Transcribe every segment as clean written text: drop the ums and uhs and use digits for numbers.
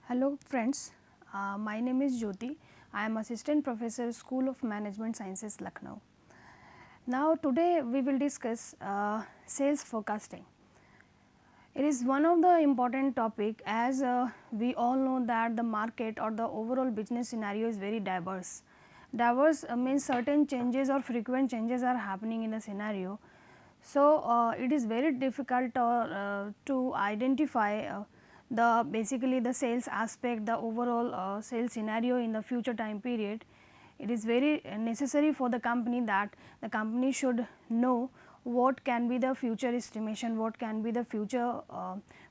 Hello friends, my name is Jyoti. I am Assistant Professor, School of Management Sciences, Lucknow. Now today we will discuss sales forecasting. It is one of the important topic as we all know that the market or the overall business scenario is very diverse. Diverse means certain changes or frequent changes are happening in the scenario. So, it is very difficult to identify the basically the sales aspect, the overall sales scenario in the future time period. It is very necessary for the company that the company should know what can be the future estimation, what can be the future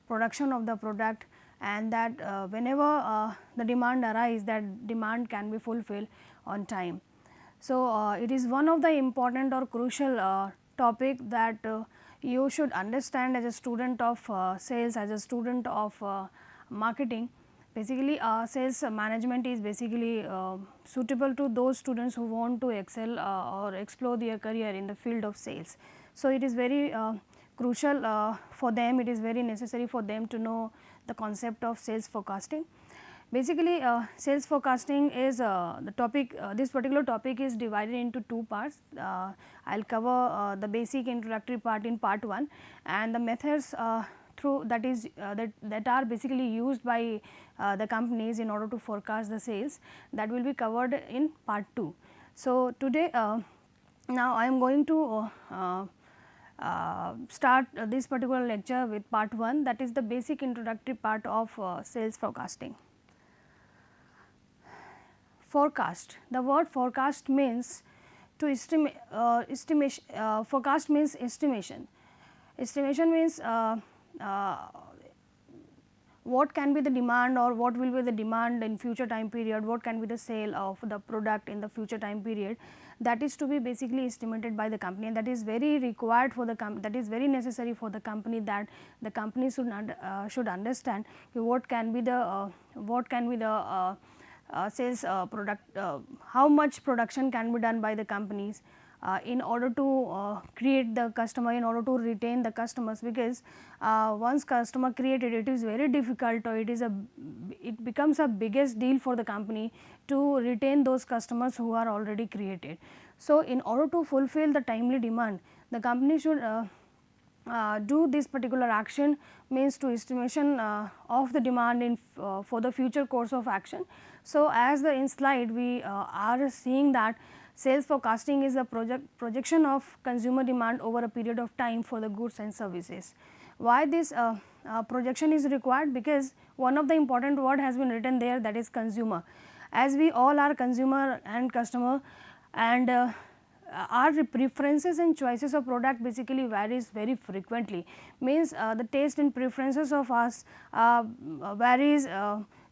production of the product, and that whenever the demand arise, that demand can be fulfilled on time. So, it is one of the important or crucial topic that you should understand as a student of sales, as a student of marketing. Basically, sales management is basically suitable to those students who want to excel or explore their career in the field of sales. So, it is very crucial for them, it is very necessary for them to know the concept of sales forecasting. Basically, sales forecasting is the topic, this particular topic is divided into two parts. I will cover the basic introductory part in part 1 and the methods through that is that are basically used by the companies in order to forecast the sales, that will be covered in part 2. So, today now I am going to start this particular lecture with part 1, that is the basic introductory part of sales forecasting. Forecast. The word forecast means to estimate, estimation, forecast means estimation. Estimation means what can be the demand or what will be the demand in future time period, what can be the sale of the product in the future time period, that is to be basically estimated by the company, and that is very required for the company, that is very necessary for the company, that the company should understand what can be the sales product, how much production can be done by the companies in order to create the customer, in order to retain the customers, because once customer created, it is very difficult, or it becomes a biggest deal for the company to retain those customers who are already created. So, in order to fulfill the timely demand, the company should do this particular action, means to estimation of the demand in for the future course of action. So, as the in slide we are seeing that sales forecasting is a projection of consumer demand over a period of time for the goods and services. Why this projection is required? Because one of the important word has been written there, that is consumer. As we all are consumer and customer, and our preferences and choices of product basically varies very frequently, means the taste and preferences of us varies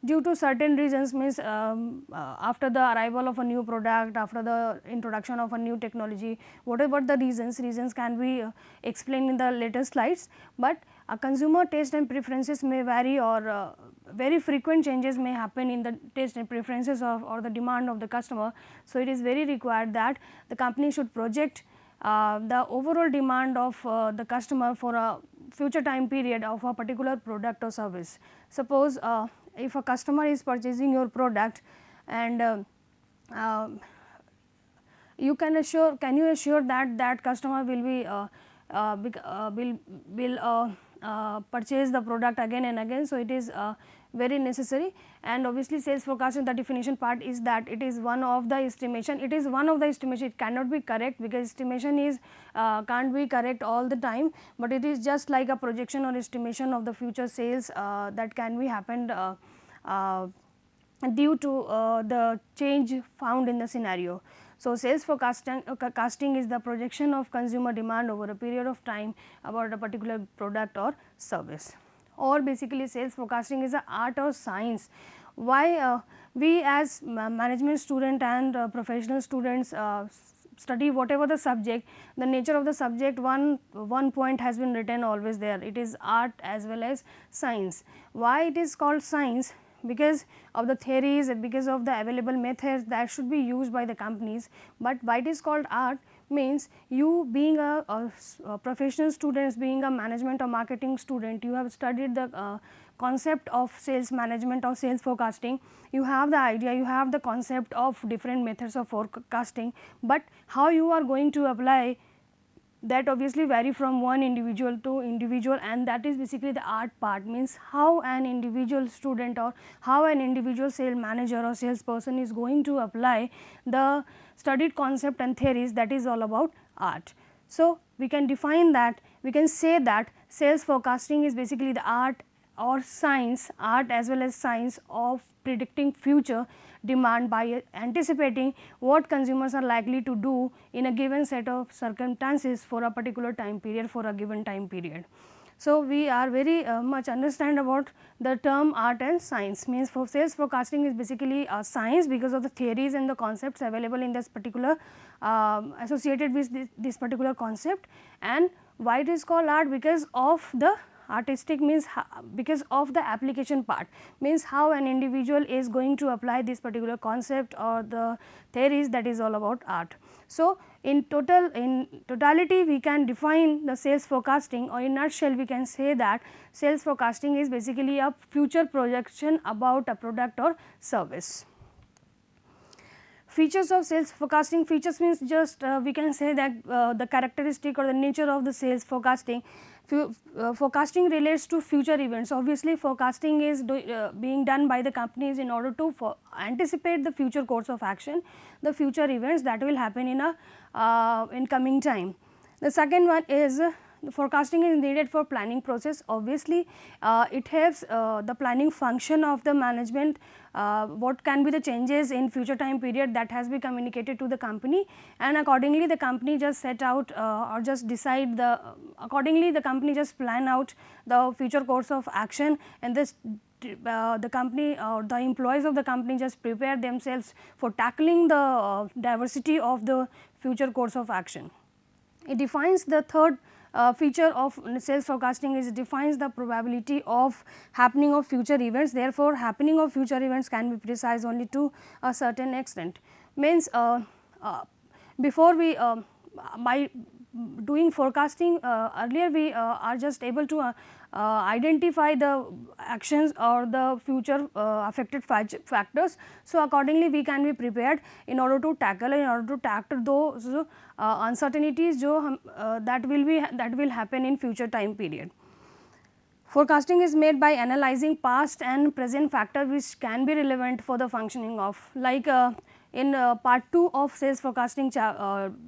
due to certain reasons, means after the arrival of a new product, after the introduction of a new technology, whatever the reasons can be explained in the later slides, but consumer taste and preferences may vary, or very frequent changes may happen in the taste and preferences of or the demand of the customer. So, it is very required that the company should project the overall demand of the customer for a future time period of a particular product or service. Suppose if a customer is purchasing your product, and can you assure that that customer will be purchase the product again and again. So, it is very necessary, and obviously sales forecasting, the definition part is that it is one of the estimation, it cannot be correct, because estimation is can't be correct all the time, but it is just like a projection or estimation of the future sales that can be happened due to the change found in the scenario. So, sales forecasting is the projection of consumer demand over a period of time about a particular product or service, or basically sales forecasting is an art or science. Why we as management student and professional students study whatever the subject, the nature of the subject, one point has been written always there, it is art as well as science. Why it is called science? Because of the theories, because of the available methods that should be used by the companies. But why it is called art? means you being a professional student, being a management or marketing student, you have studied the concept of sales management or sales forecasting. You have the idea, you have the concept of different methods of forecasting, but how you are going to apply that obviously vary from one individual to individual, and that is basically the art part, means how an individual student or how an individual sales manager or salesperson is going to apply the studied concept and theories. That is all about art. So, we can define that, we can say that sales forecasting is basically the art or science, art as well as science of predicting future demand by anticipating what consumers are likely to do in a given set of circumstances for a particular time period, for a given time period. So, we are very much understand about the term art and science, means for sales forecasting is basically a science because of the theories and the concepts available in this particular associated with this particular concept. And why it is called art? Because of the artistic, means because of the application part, means how an individual is going to apply this particular concept or the theories, that is all about art. So, in totality we can define the sales forecasting, or in nutshell we can say that sales forecasting is basically a future projection about a product or service. Features of sales forecasting. Features means just we can say that the characteristic or the nature of the sales forecasting. Forecasting relates to future events. Obviously, forecasting is being done by the companies in order to anticipate the future course of action, the future events that will happen in a in coming time. The second one is forecasting is needed for planning process. Obviously, it helps the planning function of the management, what can be the changes in future time period that has been communicated to the company, and accordingly the company just set out or just decide the accordingly the company just plan out the future course of action, and this the company or the employees of the company just prepare themselves for tackling the diversity of the future course of action. It defines the third feature of sales forecasting is defines the probability of happening of future events. Therefore, happening of future events can be precise only to a certain extent. Means before we by doing forecasting earlier we are just able to identify the actions or the future affected factors. So, accordingly we can be prepared in order to tackle those uncertainties that will happen in future time period. Forecasting is made by analyzing past and present factors which can be relevant for the functioning of, like in part 2 of sales forecasting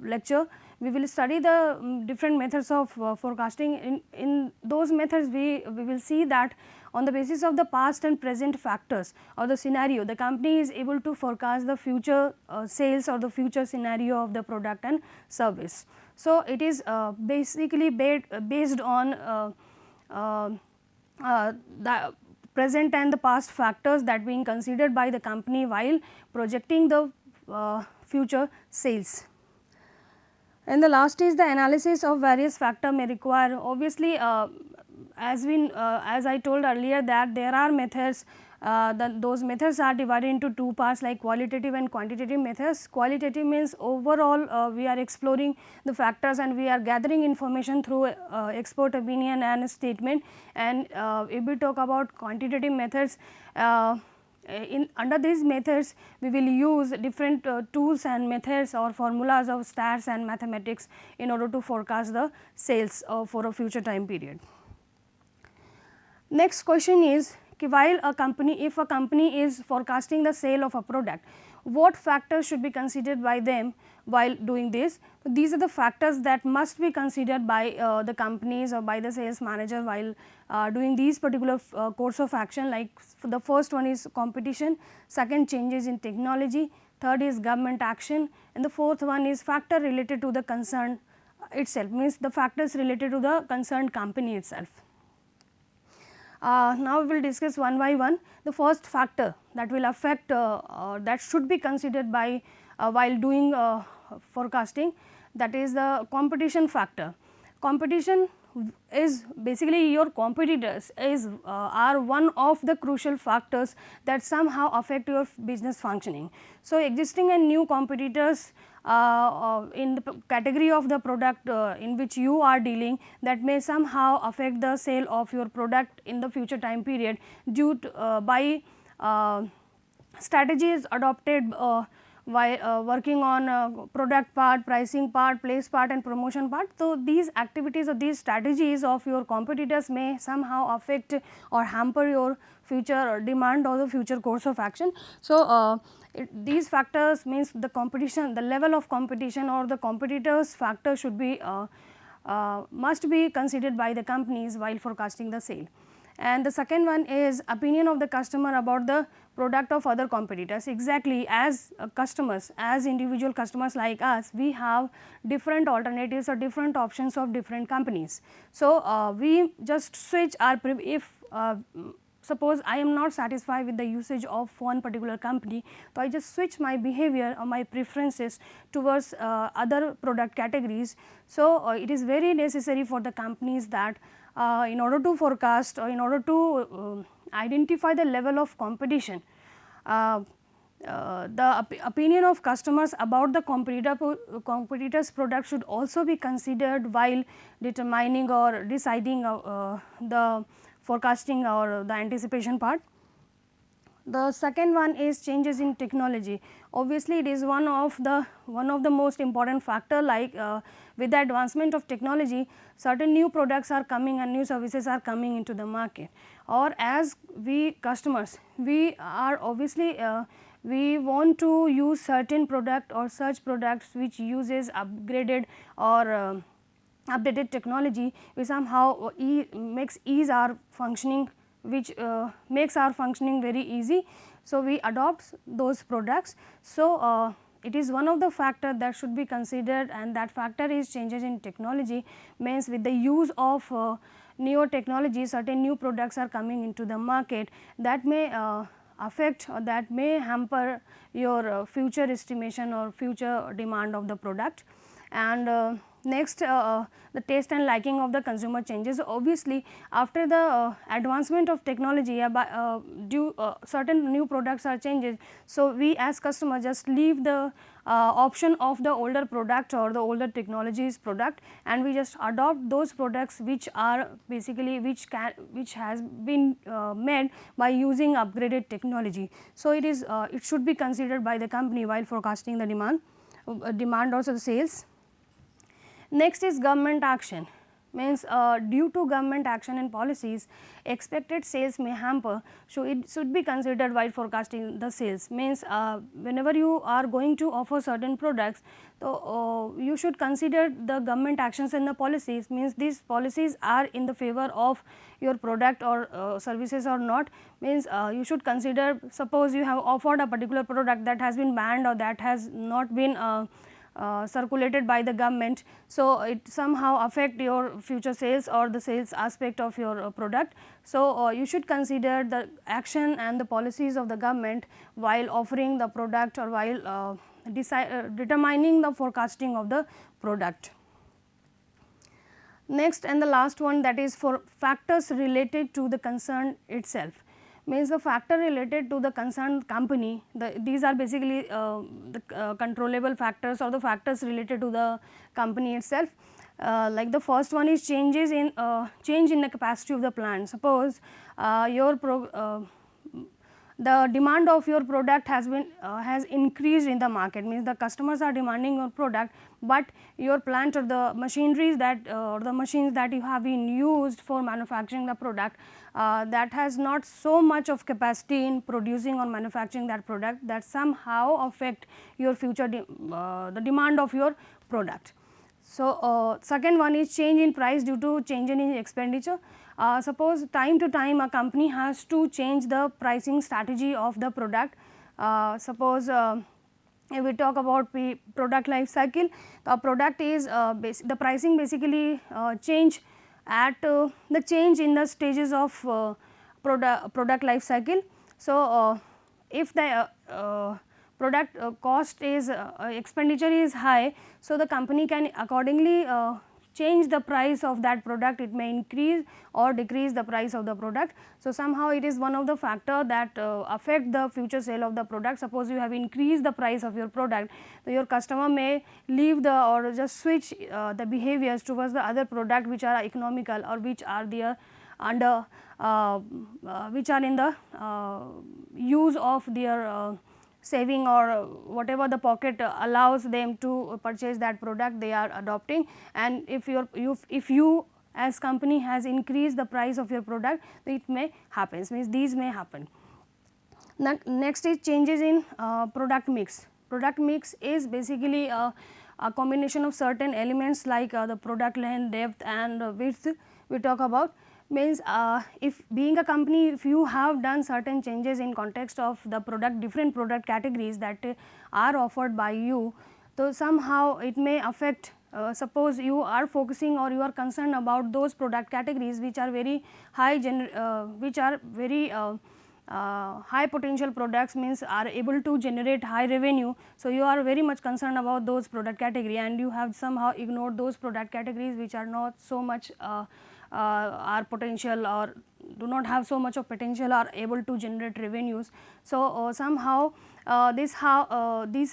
lecture, we will study the different methods of forecasting. In those methods we will see that on the basis of the past and present factors or the scenario, the company is able to forecast the future sales or the future scenario of the product and service. So, it is basically based on the present and the past factors that being considered by the company while projecting the future sales. And the last is the analysis of various factor may require. Obviously, as I told earlier that there are methods, those methods are divided into two parts, like qualitative and quantitative methods. Qualitative means overall we are exploring the factors and we are gathering information through expert opinion and statement. And if we talk about quantitative methods, under these methods we will use different tools and methods or formulas of stats and mathematics in order to forecast the sales for a future time period. Next question is, while if a company is forecasting the sale of a product, what factors should be considered by them while doing this? These are the factors that must be considered by the companies or by the sales manager while doing these particular course of action. Like the first one is competition, second changes in technology, third is government action, and the fourth one is factor related to the concern itself, means the factors related to the concerned company itself. Now, we will discuss one by one. The first factor that will affect that should be considered by while doing forecasting, that is the competition factor. Competition is basically your competitors are one of the crucial factors that somehow affect your business functioning. So, existing and new competitors in the category of the product in which you are dealing, that may somehow affect the sale of your product in the future time period due to by strategies adopted while working on product part, pricing part, place part and promotion part. So, these activities or these strategies of your competitors may somehow affect or hamper your future demand or the future course of action. So, these factors means the competition, the level of competition or the competitors factor should be must be considered by the companies while forecasting the sale. And the second one is opinion of the customer about the product of other competitors. Exactly, as customers, as individual customers like us, we have different alternatives or different options of different companies. So, we just switch our if suppose I am not satisfied with the usage of one particular company, so I just switch my behavior or my preferences towards other product categories. So, it is very necessary for the companies that in order to forecast or in order to identify the level of competition, the opinion of customers about the competitors product should also be considered while determining or deciding the forecasting or the anticipation part. The second one is changes in technology. Obviously, it is one of the most important factor, like with the advancement of technology, certain new products are coming and new services are coming into the market, or as we customers, we are obviously we want to use certain product or such products which uses upgraded or updated technology, which somehow makes ease our functioning, which makes our functioning very easy. So, we adopt those products. So, it is one of the factor that should be considered, and that factor is changes in technology, means with the use of newer technology, certain new products are coming into the market that may affect or that may hamper your future estimation or future demand of the product. And next, the taste and liking of the consumer changes. Obviously, after the advancement of technology, certain new products are changed. So, we as customer just leave the option of the older product or the older technologies product, and we just adopt those products which are basically which has been made by using upgraded technology. So, it should be considered by the company while forecasting the demand also the sales. Next is government action, means due to government action and policies, expected sales may hamper. So, it should be considered while forecasting the sales, means whenever you are going to offer certain products, so you should consider the government actions and the policies, means these policies are in the favor of your product or services or not, means you should consider, suppose you have offered a particular product that has been banned or that has not been circulated by the government. So, it somehow affect your future sales or the sales aspect of your product. So, you should consider the action and the policies of the government while offering the product or while determining the forecasting of the product. Next and the last one, that is for factors related to the concern itself, means the factor related to the concerned company. These are basically the controllable factors or the factors related to the company itself. Like the first one is change in the capacity of the plant. Suppose the demand of your product has increased in the market, means the customers are demanding your product, but your plant or the machineries that or the machines that you have been used for manufacturing the product, that has not so much of capacity in producing or manufacturing that product, that somehow affect your future the demand of your product. So, second one is change in price due to change in expenditure. Suppose time to time a company has to change the pricing strategy of the product. Suppose if we talk about product life cycle, the product is the pricing basically change at the change in the stages of product life cycle. So, if the product cost is expenditure is high, so the company can accordingly change the price of that product, it may increase or decrease the price of the product. So, somehow it is one of the factor that affect the future sale of the product. Suppose you have increased the price of your product, so your customer may leave the or just switch the behaviors towards the other product which are economical or which are there under which are in the use of their saving or whatever the pocket allows them to purchase that product they are adopting. And if you as company has increased the price of your product, it may happens, means these may happen. Next is changes in product mix. Product mix is basically a combination of certain elements like the product length, depth and width we talk about. Means if being a company, if you have done certain changes in context of the product, different product categories that are offered by you, so somehow it may affect. Suppose you are focusing or you are concerned about those product categories which are very high high potential products, means are able to generate high revenue. So, you are very much concerned about those product category and you have somehow ignored those product categories which are not so much are potential or do not have so much of potential or able to generate revenues. So, somehow these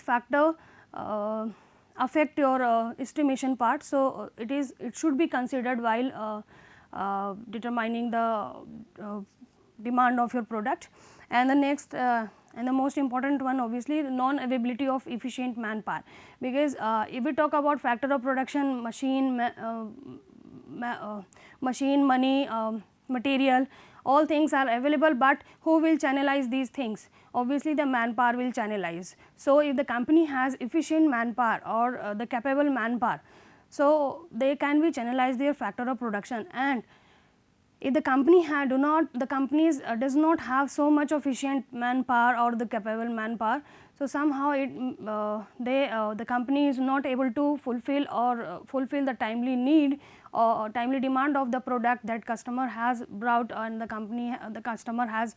factor affect your estimation part. So, it should be considered while determining the demand of your product. And the next and the most important one, obviously non availability of efficient manpower, because if we talk about factor of production, machine, money, material, all things are available, but who will channelize these things? Obviously the manpower will channelize. So, if the company has efficient manpower or the capable manpower, so they can be channelize their factor of production. And if the company does not have so much efficient manpower or the capable manpower, so somehow the company is not able to fulfill the timely need or timely demand of the product that customer has brought, and the customer has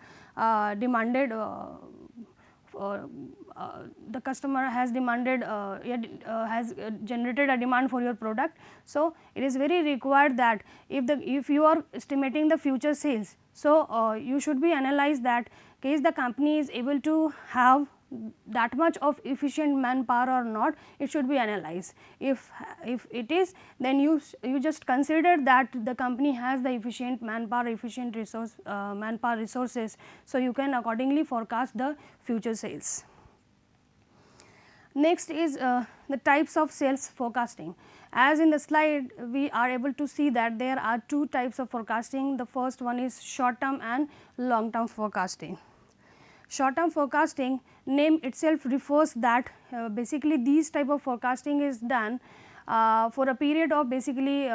demanded has generated a demand for your product. So, it is very required that if you are estimating the future sales, so you should be analyze that case the company is able to have that much of efficient manpower or not, it should be analyzed. If it is, then you just consider that the company has the efficient manpower, efficient manpower resources, so you can accordingly forecast the future sales. Next is the types of sales forecasting. As in the slide we are able to see that there are two types of forecasting. The first one is short term and long term forecasting. Short term forecasting, name itself refers that basically these type of forecasting is done for a period of basically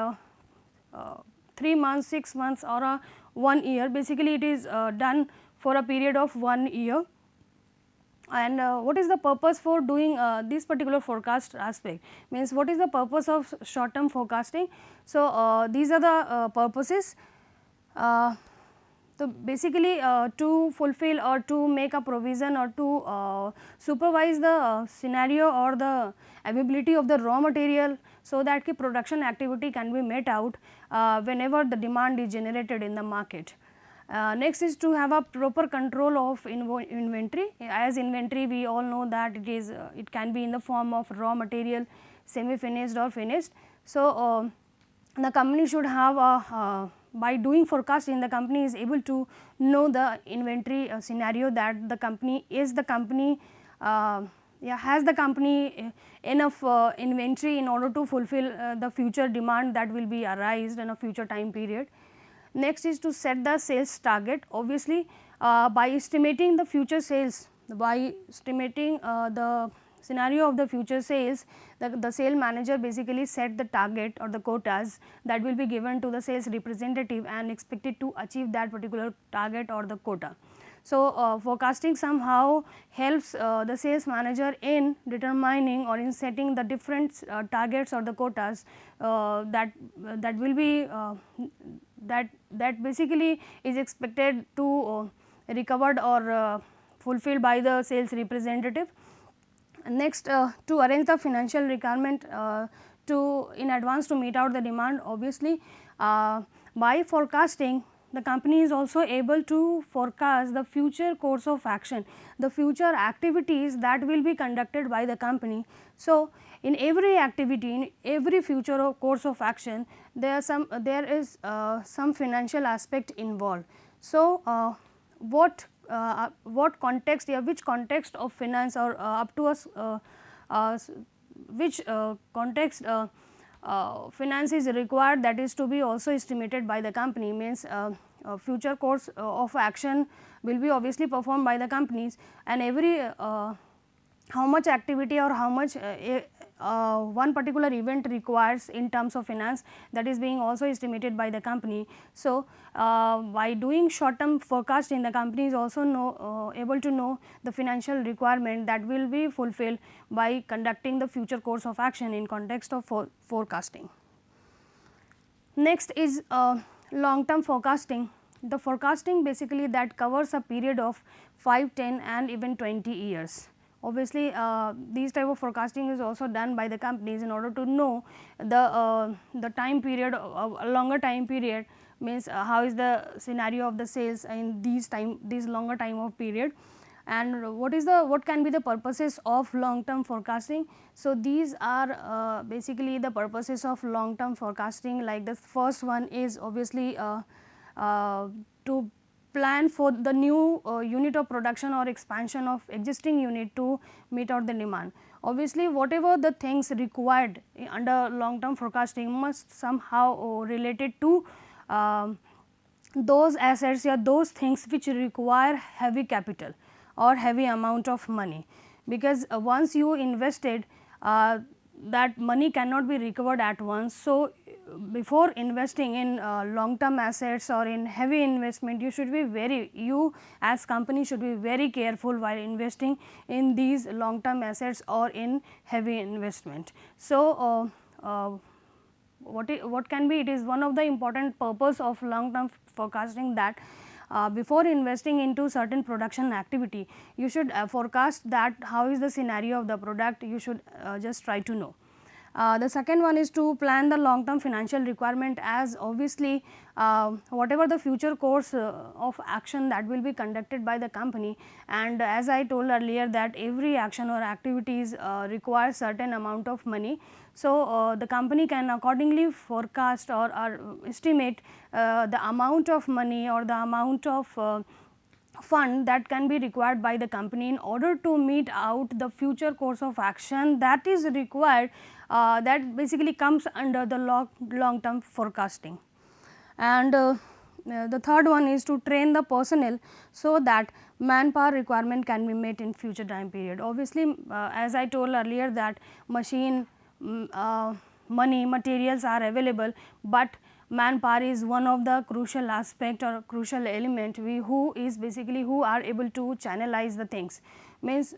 3 months, 6 months or 1 year. Basically it is done for a period of 1 year. And what is the purpose for doing this particular forecast aspect? Means what is the purpose of short term forecasting? So, these are the purposes. So, basically to fulfill or to make a provision or to supervise the scenario or the availability of the raw material, so that the production activity can be met out whenever the demand is generated in the market. Next is to have a proper control of inventory. As inventory we all know that it can be in the form of raw material, semi finished or finished. So, the company should have by doing forecasting, the company is able to know the inventory scenario, that the company has the company enough inventory in order to fulfill the future demand that will be arise in a future time period. Next is to set the sales target. Obviously, by estimating the future sales, by estimating the scenario of the future sales, the sale manager basically set the target or the quotas that will be given to the sales representative and expected to achieve that particular target or the quota. So, forecasting somehow helps the sales manager in determining or in setting the different targets or the quotas that will be that basically is expected to recovered or fulfilled by the sales representative. Next, to arrange the financial requirement in advance to meet out the demand. Obviously, by forecasting, the company is also able to forecast the future course of action, the future activities that will be conducted by the company. So, in every activity, in every future course of action, there is some financial aspect involved. So, what context, which context of finance, or up to us which context finance is required, that is to be also estimated by the company. Means future course of action will be obviously performed by the companies, and every how much activity or how much one particular event requires in terms of finance, that is being also estimated by the company. So, by doing short term forecasting, the company is also able to know the financial requirement that will be fulfilled by conducting the future course of action in context of forecasting. Next is long term forecasting. The forecasting basically that covers a period of 5, 10 and even 20 years. Obviously, these type of forecasting is also done by the companies in order to know the time period, a longer time period, means how is the scenario of the sales in these longer time of period, and what can be the purposes of long term forecasting. So, these are basically the purposes of long term forecasting. Like the first one is obviously to plan for the new unit of production or expansion of existing unit to meet out the demand. Obviously, whatever the things required under long term forecasting must somehow related to those assets or those things which require heavy capital or heavy amount of money, because once you invested, that money cannot be recovered at once. So, before investing in long term assets or in heavy investment, you as company should be very careful while investing in these long term assets or in heavy investment. So, what can be, it is one of the important purpose of long term forecasting that before investing into certain production activity, you should forecast that how is the scenario of the product, you should just try to know. The second one is to plan the long term financial requirement, as obviously whatever the future course of action that will be conducted by the company, and as I told earlier that every action or activities requires certain amount of money. So, the company can accordingly forecast or estimate the amount of money or the amount of fund that can be required by the company in order to meet out the future course of action that is required, that basically comes under the long term forecasting. And the third one is to train the personnel so that manpower requirement can be met in future time period. Obviously, as I told earlier that machine, money, materials are available, but manpower is one of the crucial aspect or crucial element who are able to channelize the things. Means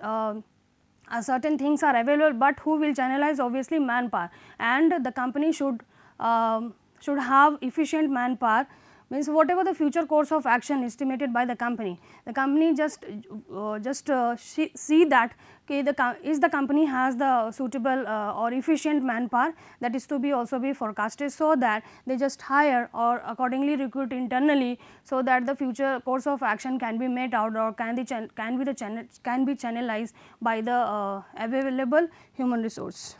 certain things are available, but who will channelize? Obviously manpower, and the company should have efficient manpower. Means whatever the future course of action estimated by the company just see that is the company has the suitable or efficient manpower, that is to be also be forecasted, so that they just hire or accordingly recruit internally, so that the future course of action can be made out or can be channelized by the available human resource.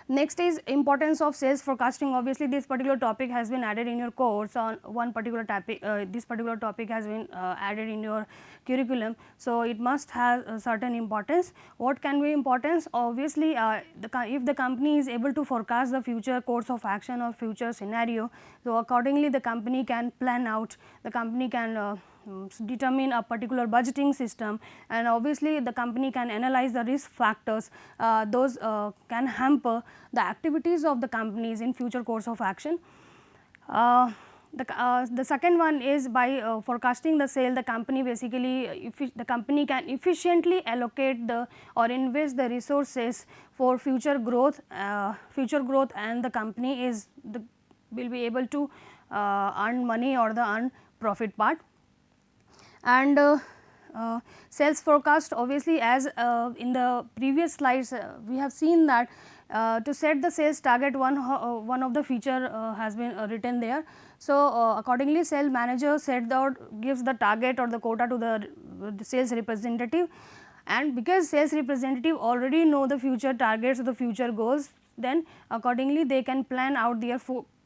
Next is importance of sales forecasting. Obviously, this particular topic has been added in your course on one particular topic. This particular topic has been added in your curriculum. So, it must have a certain importance. What can be importance? Obviously, if the company is able to forecast the future course of action or future scenario, so accordingly the company can plan out, the company can determine a particular budgeting system, and obviously the company can analyze the risk factors, those can hamper the activities of the companies in future course of action. The second one is by forecasting the sale, the company basically the company can efficiently allocate the or invest the resources for future growth, and the company will be able to earn money or the earn profit part. And sales forecast, obviously as in the previous slides we have seen that To set the sales target, one of the feature has been written there. So, accordingly sales manager gives the target or the quota to the sales representative, and because sales representative already know the future targets or the future goals, then accordingly they can plan out their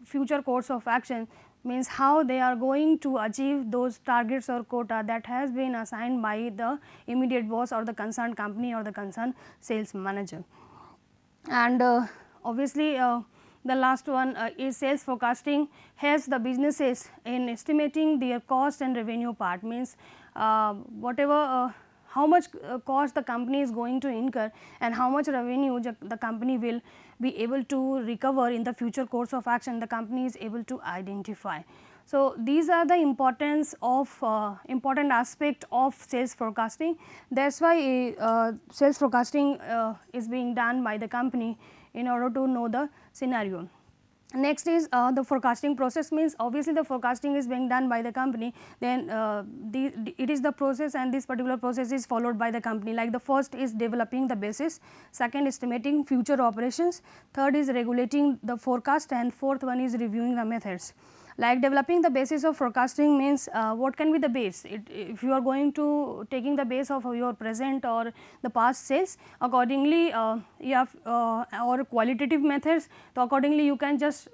future course of action, means how they are going to achieve those targets or quota that has been assigned by the immediate boss or the concerned company or the concerned sales manager. And obviously the last one is sales forecasting helps the businesses in estimating their cost and revenue part, means whatever how much cost the company is going to incur and how much revenue the company will be able to recover in the future course of action, the company is able to identify. So, these are the importance of important aspect of sales forecasting. That is why sales forecasting is being done by the company in order to know the scenario. Next is the forecasting process, means obviously the forecasting is being done by the company, then it is the process, and this particular process is followed by the company. Like the first is developing the basis, second estimating future operations, third is regulating the forecast, and fourth one is reviewing the methods. Like developing the basis of forecasting means what can be the base, if you are going to taking the base of your present or the past sales, accordingly you have or qualitative methods, so accordingly you can just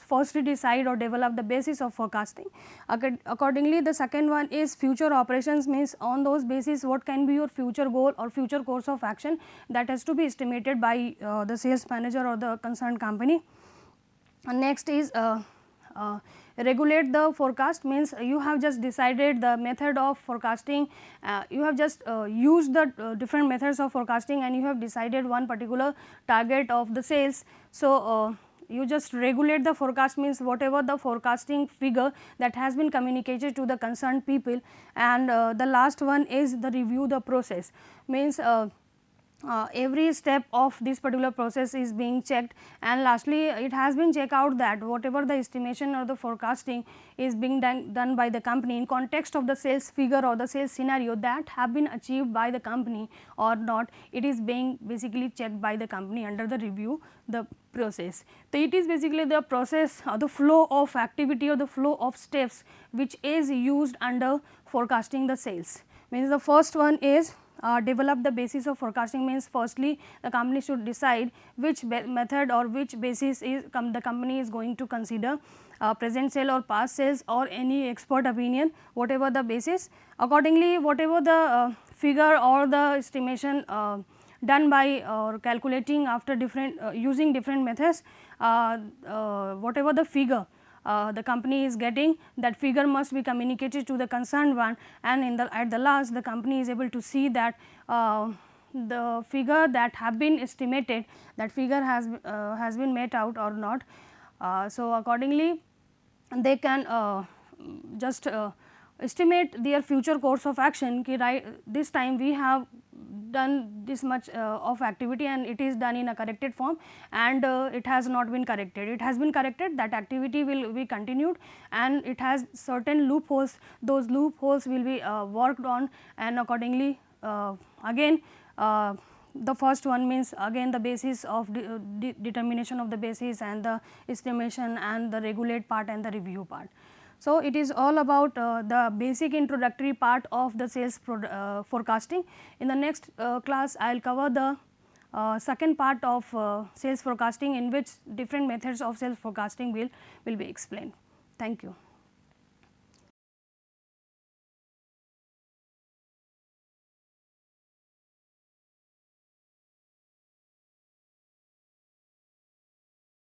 firstly decide or develop the basis of forecasting. Accordingly the second one is future operations, means on those basis what can be your future goal or future course of action, that has to be estimated by the sales manager or the concerned company. Next is regulate the forecast, means you have just decided the method of forecasting, you have just used the different methods of forecasting and you have decided one particular target of the sales. So, you just regulate the forecast, means whatever the forecasting figure that has been communicated to the concerned people. And the last one is the review the process, means every step of this particular process is being checked, and lastly it has been checked out that whatever the estimation or the forecasting is being done by the company in context of the sales figure or the sales scenario that have been achieved by the company or not, it is being basically checked by the company under the review the process. So, it is basically the process or the flow of activity or the flow of steps which is used under forecasting the sales. Means the first one is develop the basis of forecasting, means firstly the company should decide which method or which basis is the company is going to consider, present sale or past sales or any expert opinion, whatever the basis. Accordingly whatever the figure or the estimation done by or calculating after different using different methods, whatever the figure the company is getting, that figure must be communicated to the concerned one, and at the last the company is able to see that the figure that have been estimated, that figure has been met out or not. So, accordingly they can just estimate their future course of action, ki right this time we have done this much of activity and it is done in a corrected form, and it has not been corrected, it has been corrected, that activity will be continued and it has certain loopholes, those loopholes will be worked on, and accordingly again the first one means again the basis of determination of the basis and the estimation and the regulate part and the review part. So, it is all about the basic introductory part of the sales forecasting. In the next class I will cover the second part of sales forecasting, in which different methods of sales forecasting will be explained. Thank you.